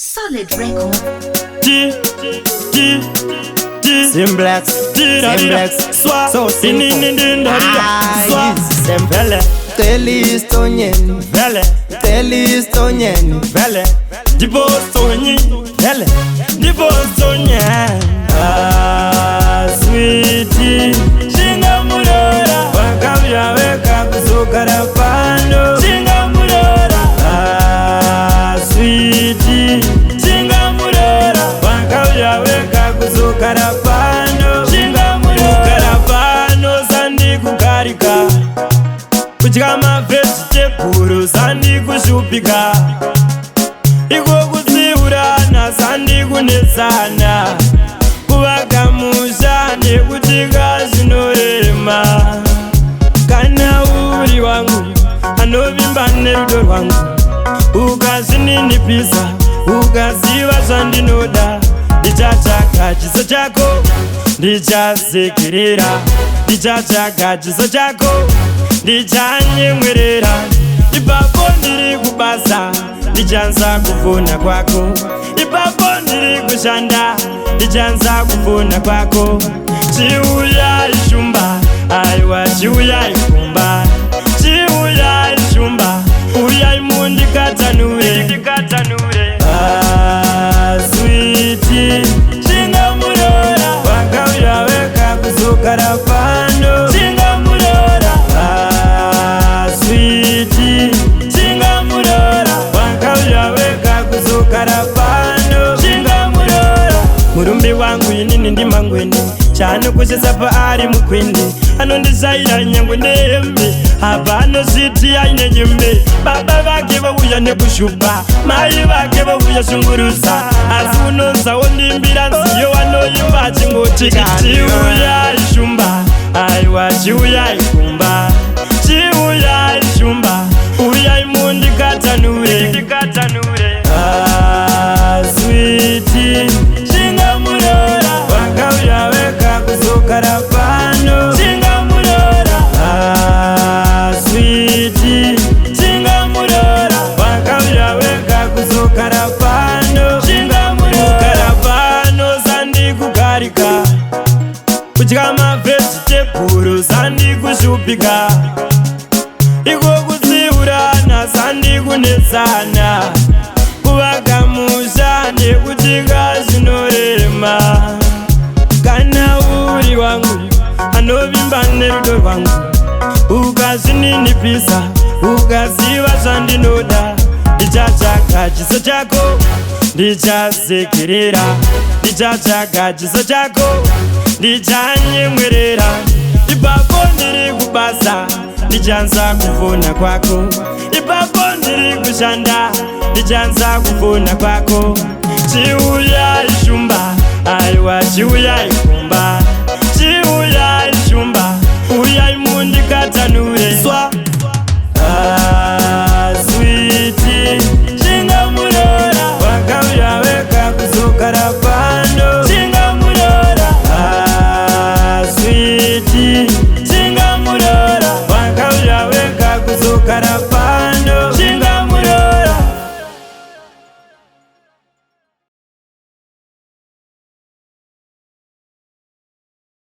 Solid record. Simplex, so simple. Telistonyen, sweetie, Shinga Murora, Wakavya weka kusukara pano. Shinga Murora, sweetie, Shinga Murora, Wakavya weka kusukara pano. Shinga Murora, pano sandi kukarika, kuchikama vegetable sandi kushupika, iko kuziurana sandi kunesana, kuvakamusha nekutika zvinorema. Kana uri wangu anovimba nerudo rwangu, ukazvininipisa ukaziva zvandinoda, ndichatsvaga chiso chako ndichasekerera, ndichatsvaga chiso chako ndichanyemwerera. Ipapo ndiri kubasa ndichanza kufona kwako, ipapo ndiri kushanda ndichanza kufona kwako. Chiuya ishumba, aiwa chiuya ikumba, chiuya ishumba, uya imundikatanure. Sweetie, Shinga Murora, wakauya weka kusukara pano. Shinga Murora, sweetie, Shinga Murora, wakauya weka kusukara pano. Shinga Murora, murumbi wangu inini ndi mangwende, chano kushesa pa ari mukwende, anondizaira nyangwe nehembe, apa anosviti aine nyembe. Baba vake vauya nekushupa, mai vake vauya shungurusa, asi unonzawo ndimbira nziyo wanoimba achingoti chiuya ishumba, aiwa chiuya ikumba, chiuya ishumba, uya imundikatanure. Sweetie, Shinga Murora, wakauya weka kusukara pano. Shinga Murora, sweetie, Shinga Murora, wakauya weka kusukara pano. Shinga Murora, pano sandi kukarika, kuchikama vegetable sandi kushupika, iko kuziurana sandi kunesana, kuvakamusha nekutika zvinorema. Kana uri wangu anovimba nerudo rwangu, ukazvininipisa ukaziva zvandinoda, ndichatsvaga chiso chako ndichasekerera, ndichatsvaga chiso chako ndichanyemwerera. Ipapo ndiri kubasa ndichanza kufona kwako, ipapo ndiri kushanda ndichanza kufona kwako. Chiuya ishumba, aiwa chiuya ikumba, chiuya ishumba, uya imundikatanure.